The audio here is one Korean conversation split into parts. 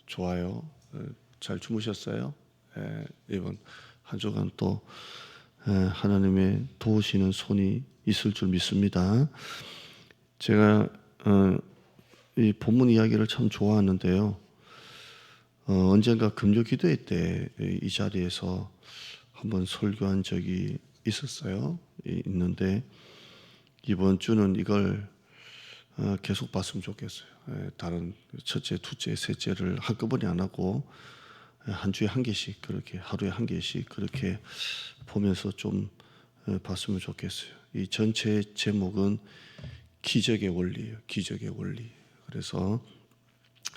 좋아요. 잘 주무셨어요? 이번 한 주간 또 하나님의 도우시는 손이 있을 줄 믿습니다. 제가 이 본문 이야기를 참 좋아하는데요. 언젠가 금요 기도회 때 이 자리에서 한번 설교한 적이 있었어요. 있는데 이번 주는 이걸 계속 봤으면 좋겠어요. 다른 첫째, 둘째, 셋째를 한꺼번에 안 하고 한 주에 한 개씩 그렇게 하루에 한 개씩 그렇게 보면서 좀 봤으면 좋겠어요. 이 전체 제목은 기적의 원리예요. 기적의 원리. 그래서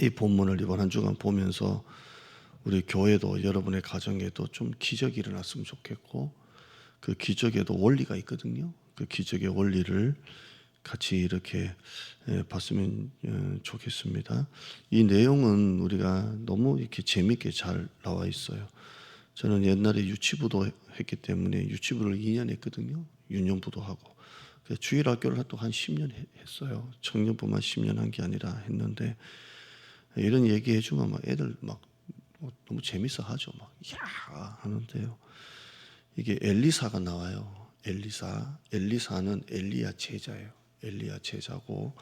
이 본문을 이번 한 주간 보면서 우리 교회도 여러분의 가정에도 좀 기적이 일어났으면 좋겠고 그 기적에도 원리가 있거든요. 그 기적의 원리를 같이 이렇게 봤으면 좋겠습니다. 이 내용은 우리가 너무 이렇게 재밌게 잘 나와 있어요. 저는 옛날에 유치부도 했기 때문에 유치부를 2년 했거든요. 유년부도 하고. 주일학교를 또 한 10년 했어요. 청년부만 10년 한 게 아니라 했는데 이런 얘기 해주면 막 애들 막 너무 재밌어 하죠. 막 야 하는데요. 이게 엘리사가 나와요. 엘리사는 엘리야 제자예요. 엘리야 제자고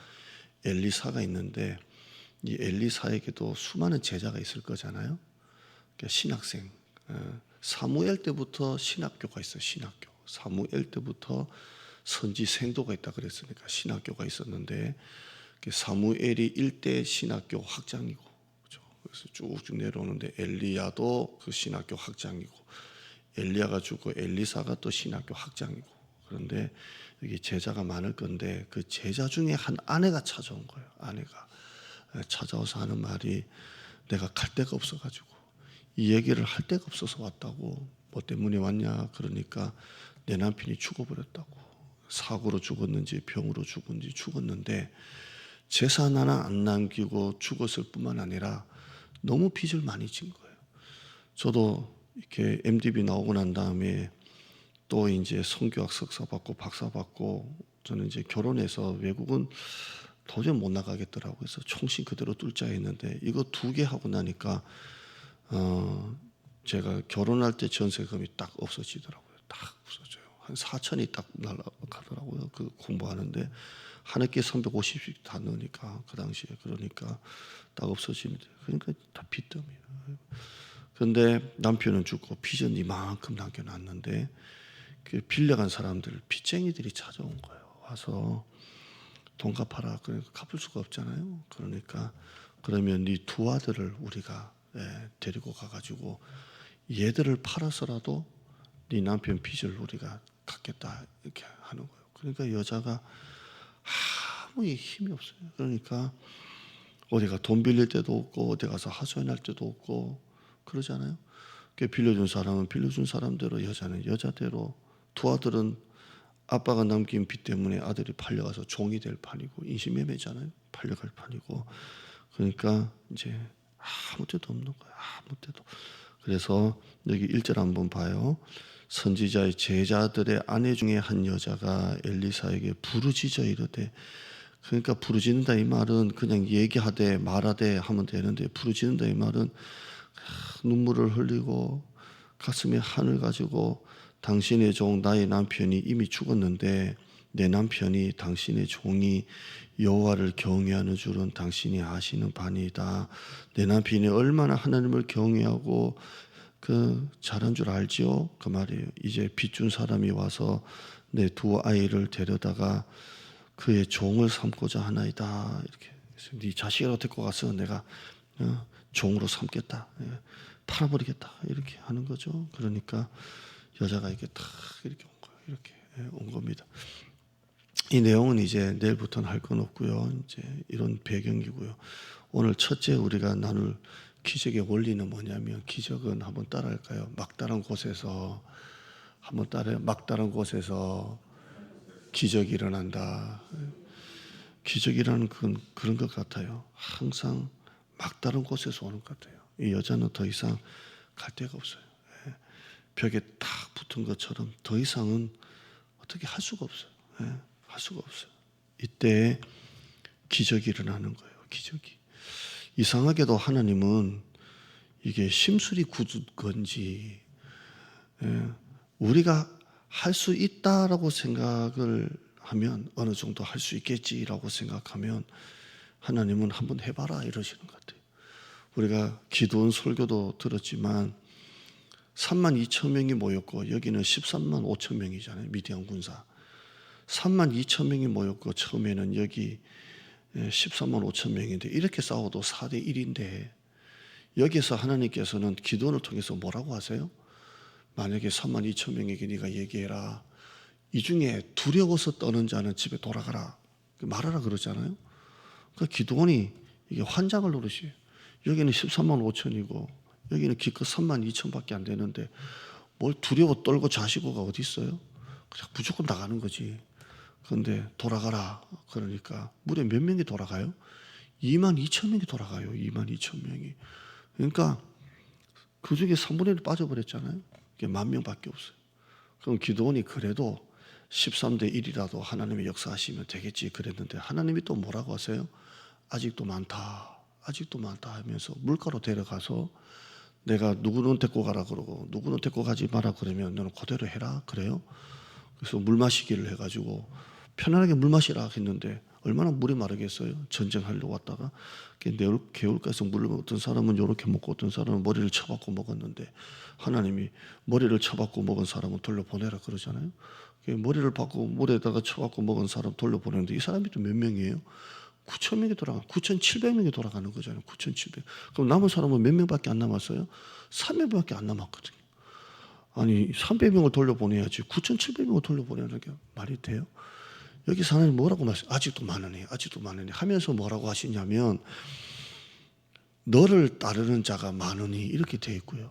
엘리사가 있는데 이 엘리사에게도 수많은 제자가 있을 거잖아요. 그러니까 신학생. 사무엘 때부터 신학교가 있어요. 신학교. 사무엘 때부터 선지 생도가 있다 그랬으니까 신학교가 있었는데 사무엘이 1대 신학교 학장이고 그렇죠? 그래서 쭉쭉 내려오는데 엘리야도 그 신학교 학장이고 엘리야가 죽고 엘리사가 또 신학교 학장이고 그런데 여기 제자가 많을 건데 그 제자 중에 한 아내가 찾아온 거예요. 아내가 찾아와서 하는 말이 내가 갈 데가 없어가지고 이 얘기를 할 데가 없어서 왔다고. 뭐 때문에 왔냐 그러니까 내 남편이 죽어버렸다고. 사고로 죽었는지 병으로 죽었는데 재산 하나 안 남기고 죽었을 뿐만 아니라 너무 빚을 많이 진 거예요. 저도 이렇게 MDB 나오고 난 다음에 또 이제 성교학 석사 받고 박사 받고 저는 이제 결혼해서 외국은 도저히 못 나가겠더라고요. 그래서 총신 그대로 뚫자 했는데 이거 2개 하고 나니까 제가 결혼할 때 전세금이 딱 없어지더라고요. 딱 없어져요. 한 4천이 딱 날아가더라고요. 그 공부하는데 한 학기에 350씩 다 넣으니까 그 당시에 그러니까 딱 없어집니다. 그러니까 다 빚더미예요. 그런데 남편은 죽고 빚은 이만큼 남겨놨는데 그 빌려간 사람들 빚쟁이들이 찾아온 거예요. 와서 돈 갚아라. 그러니까 갚을 수가 없잖아요. 그러니까 그러면 네 2 아들을 우리가 데리고 가가지고 얘들을 팔아서라도 네 남편 빚을 우리가 갚겠다 이렇게 하는 거예요. 그러니까 여자가 아무 힘이 없어요. 그러니까 어디가 돈 빌릴 때도 없고 어디 가서 하소연할 때도 없고 그러잖아요. 빌려준 사람은 빌려준 사람대로 여자는 여자대로 2 아들은 아빠가 남긴 빚 때문에 아들이 팔려가서 종이 될 판이고 인신매매잖아요. 팔려갈 판이고 그러니까 이제 아무 데도 없는 거예요. 아무 데도. 그래서 여기 1절 한번 봐요. 선지자의 제자들의 아내 중에 한 여자가 엘리사에게 부르짖어 이르되 그러니까 부르짖는다 이 말은 그냥 얘기하되 말하되 하면 되는데 부르짖는다 이 말은 눈물을 흘리고 가슴에 한을 가지고 당신의 종 나의 남편이 이미 죽었는데 내 남편이 당신의 종이 여호와를 경외하는 줄은 당신이 아시는 바니이다. 내 남편이 얼마나 하나님을 경외하고 그 잘한 줄 알지요? 그 말이에요. 이제 빚준 사람이 와서 내 2 아이를 데려다가 그의 종을 삼고자 하나이다. 이렇게 네 자식이라고 데리고 가서 내가 종으로 삼겠다. 팔아버리겠다. 이렇게 하는 거죠. 그러니까 여자가 이렇게 탁 이렇게 온 거예요. 이렇게 온 겁니다. 이 내용은 이제 내일부터는 할 건 없고요. 이제 이런 배경이고요. 오늘 첫째 우리가 나눌 기적의 원리는 뭐냐면 기적은 한번 따라할까요? 막다른 곳에서 한번 따라요. 막다른 곳에서 기적이 일어난다. 기적이라는 건 그런 것 같아요. 항상 막다른 곳에서 오는 것 같아요. 이 여자는 더 이상 갈 데가 없어요. 벽에 탁 붙은 것처럼 더 이상은 어떻게 할 수가 없어요. 할 수가 없어요. 이때 기적이 일어나는 거예요. 기적이. 이상하게도 하나님은 이게 심술이 굳은 건지 우리가 할 수 있다라고 생각을 하면 어느 정도 할 수 있겠지라고 생각하면 하나님은 한번 해봐라 이러시는 것 같아요. 우리가 기도원 설교도 들었지만 3만 2천 명이 모였고 여기는 13만 5천 명이잖아요. 미디안 군사 3만 2천 명이 모였고 처음에는 여기 13만 5천 명인데 이렇게 싸워도 4대 1인데 여기서 하나님께서는 기도원을 통해서 뭐라고 하세요? 만약에 3만 2천 명에게 네가 얘기해라. 이 중에 두려워서 떠는 자는 집에 돌아가라. 말하라 그러잖아요. 그러니까 기도원이 이게 환장을 노릇이에요. 여기는 13만 5천이고 여기는 기껏 3만 2천밖에 안 되는데 뭘 두려워 떨고 자시고가 어디 있어요? 그냥 무조건 나가는 거지. 그런데 돌아가라. 그러니까 무려 몇 명이 돌아가요? 2만 2천 명이 돌아가요. 2만 2천 명이. 그러니까 그 중에 3분의 1 빠져버렸잖아요. 이게 10,000명밖에 없어요. 그럼 기도원이 그래도 13대 1이라도 하나님의 역사하시면 되겠지 그랬는데 하나님이 또 뭐라고 하세요? 아직도 많다. 아직도 많다 하면서 물가로 데려가서 내가 누구는 데리고 가라 그러고 누구는 데리고 가지 마라 그러면 너는 그대로 해라 그래요. 그래서 물 마시기를 해가지고 편안하게 물 마시라 했는데 얼마나 물이 마르겠어요. 전쟁하려고 왔다가 개울가에서 물을 어떤 사람은 이렇게 먹고 어떤 사람은 머리를 쳐박고 먹었는데 하나님이 머리를 쳐박고 먹은 사람은 돌려보내라 그러잖아요. 머리를 박고 물에다가 쳐박고 먹은 사람 돌려보내는데 이 사람이 또 몇 명이에요? 9천 명이 돌아가 9,700명이 돌아가는 거잖아요. 9,700. 그럼 남은 사람은 몇 명밖에 안 남았어요? 300명밖에 안 남았거든요. 아니 300명을 돌려보내야지 9,700명을 돌려보내는 게 말이 돼요? 여기서 하나님 뭐라고 말씀? 아직도 많으니 아직도 많으니 하면서 뭐라고 하시냐면 너를 따르는 자가 많으니 이렇게 되어 있고요.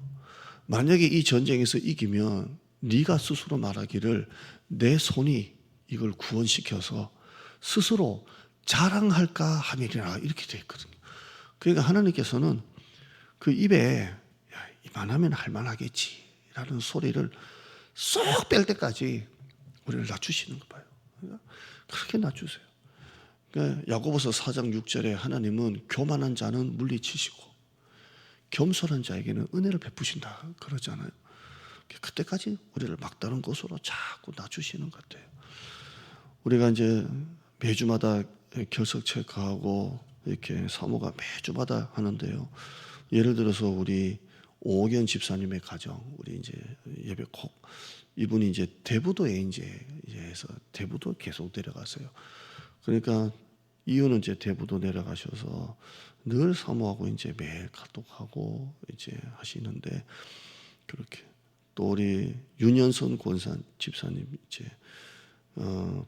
만약에 이 전쟁에서 이기면 네가 스스로 말하기를 내 손이 이걸 구원시켜서 스스로 자랑할까 함이라 이렇게 되어 있거든요. 그러니까 하나님께서는 그 입에 야, 이만하면 할만하겠지라는 소리를 쏙 뺄 때까지 우리를 낮추시는 거 봐요. 그렇게 낮추세요. 그러니까 야고보서 4장 6절에 하나님은 교만한 자는 물리치시고 겸손한 자에게는 은혜를 베푸신다 그러잖아요. 그때까지 우리를 막다른 곳으로 자꾸 낮추시는 것 같아요. 우리가 이제 매주마다 결석 체크하고 이렇게 사모가 매주마다 하는데요. 예를 들어서 우리 오옥연 집사님의 가정, 우리 이제 예배콕 이분이 이제 대부도에 이제 해서 대부도 계속 내려가세요. 그러니까 이유는 이제 대부도 내려가셔서 늘 사모하고 이제 매일 카톡하고 이제 하시는데 그렇게 또 우리 윤현선 권사 집사님 이제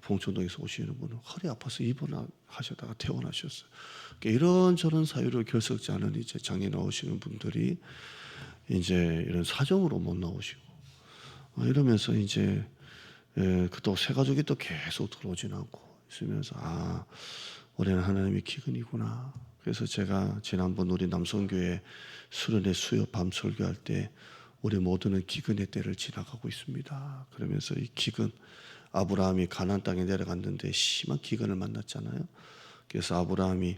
봉천동에서 오시는 분은 허리 아파서 입원하셨다가 퇴원하셨어요. 그러니까 이런저런 사유로 결석지 않은 이제 장애 나오시는 분들이 이제 이런 사정으로 못 나오시고 이러면서 이제 또 새 가족이 또 계속 들어오진 않고 있으면서 아 올해는 하나님의 기근이구나. 그래서 제가 지난번 우리 남성교회 수련회 수요 밤 설교할 때 우리 모두는 기근의 때를 지나가고 있습니다. 그러면서 이 기근 아브라함이 가나안 땅에 내려갔는데 심한 기근을 만났잖아요. 그래서 아브라함이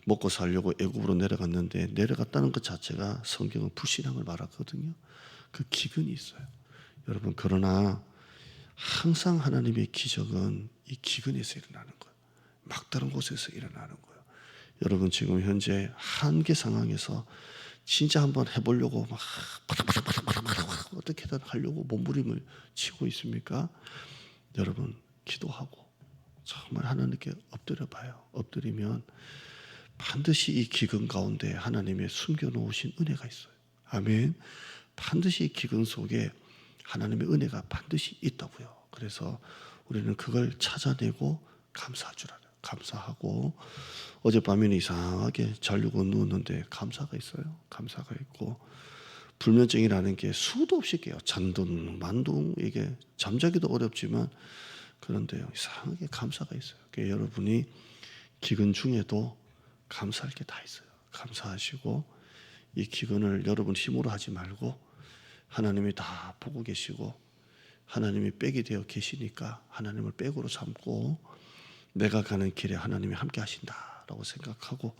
먹고 살려고 애굽으로 내려갔는데 내려갔다는 것 자체가 성경은 불신앙을 말하거든요. 그 기근이 있어요. 여러분 그러나 항상 하나님의 기적은 이 기근에서 일어나는 거예요. 막다른 곳에서 일어나는 거예요. 여러분 지금 현재 한계 상황에서 진짜 한번 해보려고 막 바닥바닥바닥바닥 어떻게든 하려고 몸부림을 치고 있습니까? 여러분 기도하고 정말 하나님께 엎드려 봐요. 엎드리면 반드시 이 기근 가운데 하나님의 숨겨놓으신 은혜가 있어요. 아멘. 반드시 이 기근 속에 하나님의 은혜가 반드시 있다고요. 그래서 우리는 그걸 찾아내고 감사할 줄 알아요. 감사하고 어젯밤에는 이상하게 자려고 누웠는데 감사가 있어요. 감사가 있고 불면증이라는 게 수도 없이 깨요. 잔둥 만둥 이게 잠자기도 어렵지만 그런데요 이상하게 감사가 있어요. 그러니까 여러분이 기근 중에도 감사할 게 다 있어요. 감사하시고 이 기근을 여러분 힘으로 하지 말고 하나님이 다 보고 계시고 하나님이 백이 되어 계시니까 하나님을 백으로 삼고 내가 가는 길에 하나님이 함께 하신다라고 생각하고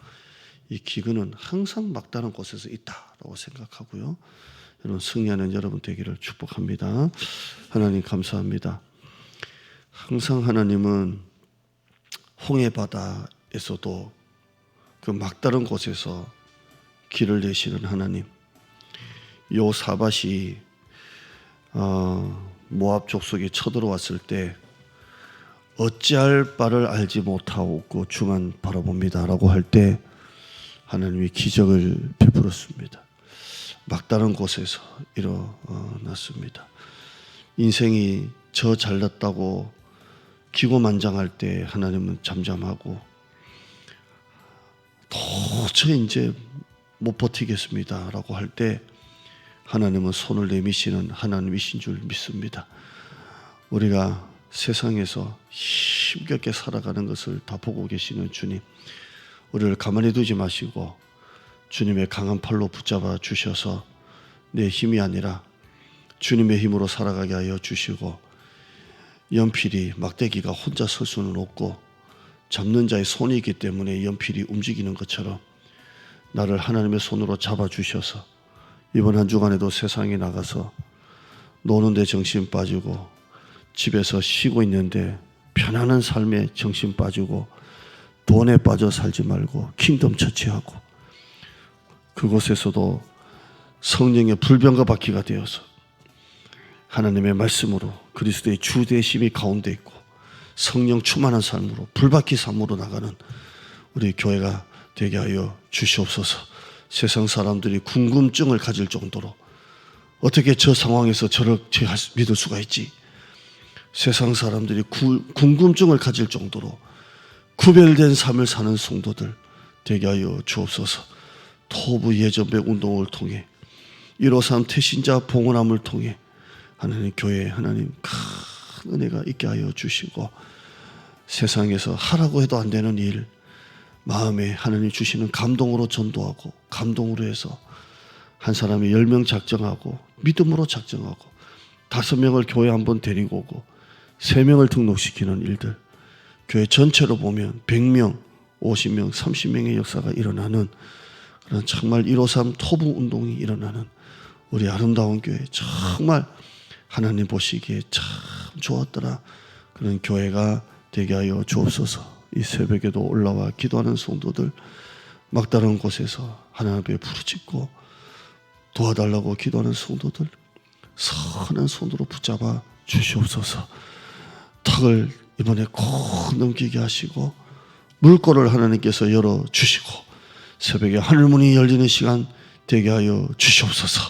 이 기근은 항상 막다른 곳에서 있다라고 생각하고요. 여러분 승리하는 여러분 되기를 축복합니다. 하나님 감사합니다. 항상 하나님은 홍해 바다에서도 그 막다른 곳에서 길을 내시는 하나님. 요사밧이 모압 족속이 쳐들어왔을 때 어찌할 바를 알지 못하고 주만 바라봅니다라고 할 때 하나님이 기적을 베풀었습니다. 막다른 곳에서 일어났습니다. 인생이 저 잘났다고 기고만장할 때 하나님은 잠잠하고 도저히 이제 못 버티겠습니다라고 할 때 하나님은 손을 내미시는 하나님이신 줄 믿습니다. 우리가 세상에서 힘겹게 살아가는 것을 다 보고 계시는 주님, 우리를 가만히 두지 마시고 주님의 강한 팔로 붙잡아 주셔서 내 힘이 아니라 주님의 힘으로 살아가게 하여 주시고, 연필이 막대기가 혼자 설 수는 없고 잡는 자의 손이 있기 때문에 연필이 움직이는 것처럼 나를 하나님의 손으로 잡아주셔서 이번 한 주간에도 세상에 나가서 노는 데 정신 빠지고 집에서 쉬고 있는데 편안한 삶에 정신 빠지고 돈에 빠져 살지 말고 킹덤 처치하고 그곳에서도 성령의 불병과 바퀴가 되어서 하나님의 말씀으로 그리스도의 주 되심이 가운데 있고 성령 충만한 삶으로 불바퀴 삶으로 나가는 우리 교회가 되게 하여 주시옵소서. 세상 사람들이 궁금증을 가질 정도로 어떻게 저 상황에서 저렇게 믿을 수가 있지? 세상 사람들이 궁금증을 가질 정도로 구별된 삶을 사는 성도들 되게 하여 주옵소서. 토부 예전배 운동을 통해 153 태신자 봉헌함을 통해 하나님 교회에 하나님 큰 은혜가 있게 하여 주시고, 세상에서 하라고 해도 안 되는 일 마음에 하나님 주시는 감동으로 전도하고 감동으로 해서 한 사람이 10명 작정하고 믿음으로 작정하고 5명을 교회 한번 데리고 오고 3명을 등록시키는 일들, 교회 전체로 보면 100명, 50명, 30명의 역사가 일어나는 그런 정말 153 토부 운동이 일어나는 우리 아름다운 교회, 정말 하나님 보시기에 참 좋았더라 그런 교회가 되게 하여 주옵소서. 이 새벽에도 올라와 기도하는 성도들, 막다른 곳에서 하나님 앞에 부르짖고 도와달라고 기도하는 성도들 선한 손으로 붙잡아 주시옵소서. 턱을 이번에 꼭 넘기게 하시고 물꼬를 하나님께서 열어주시고 새벽에 하늘문이 열리는 시간 되게 하여 주시옵소서.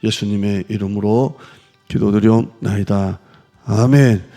예수님의 이름으로 기도드리옵나이다. 아멘.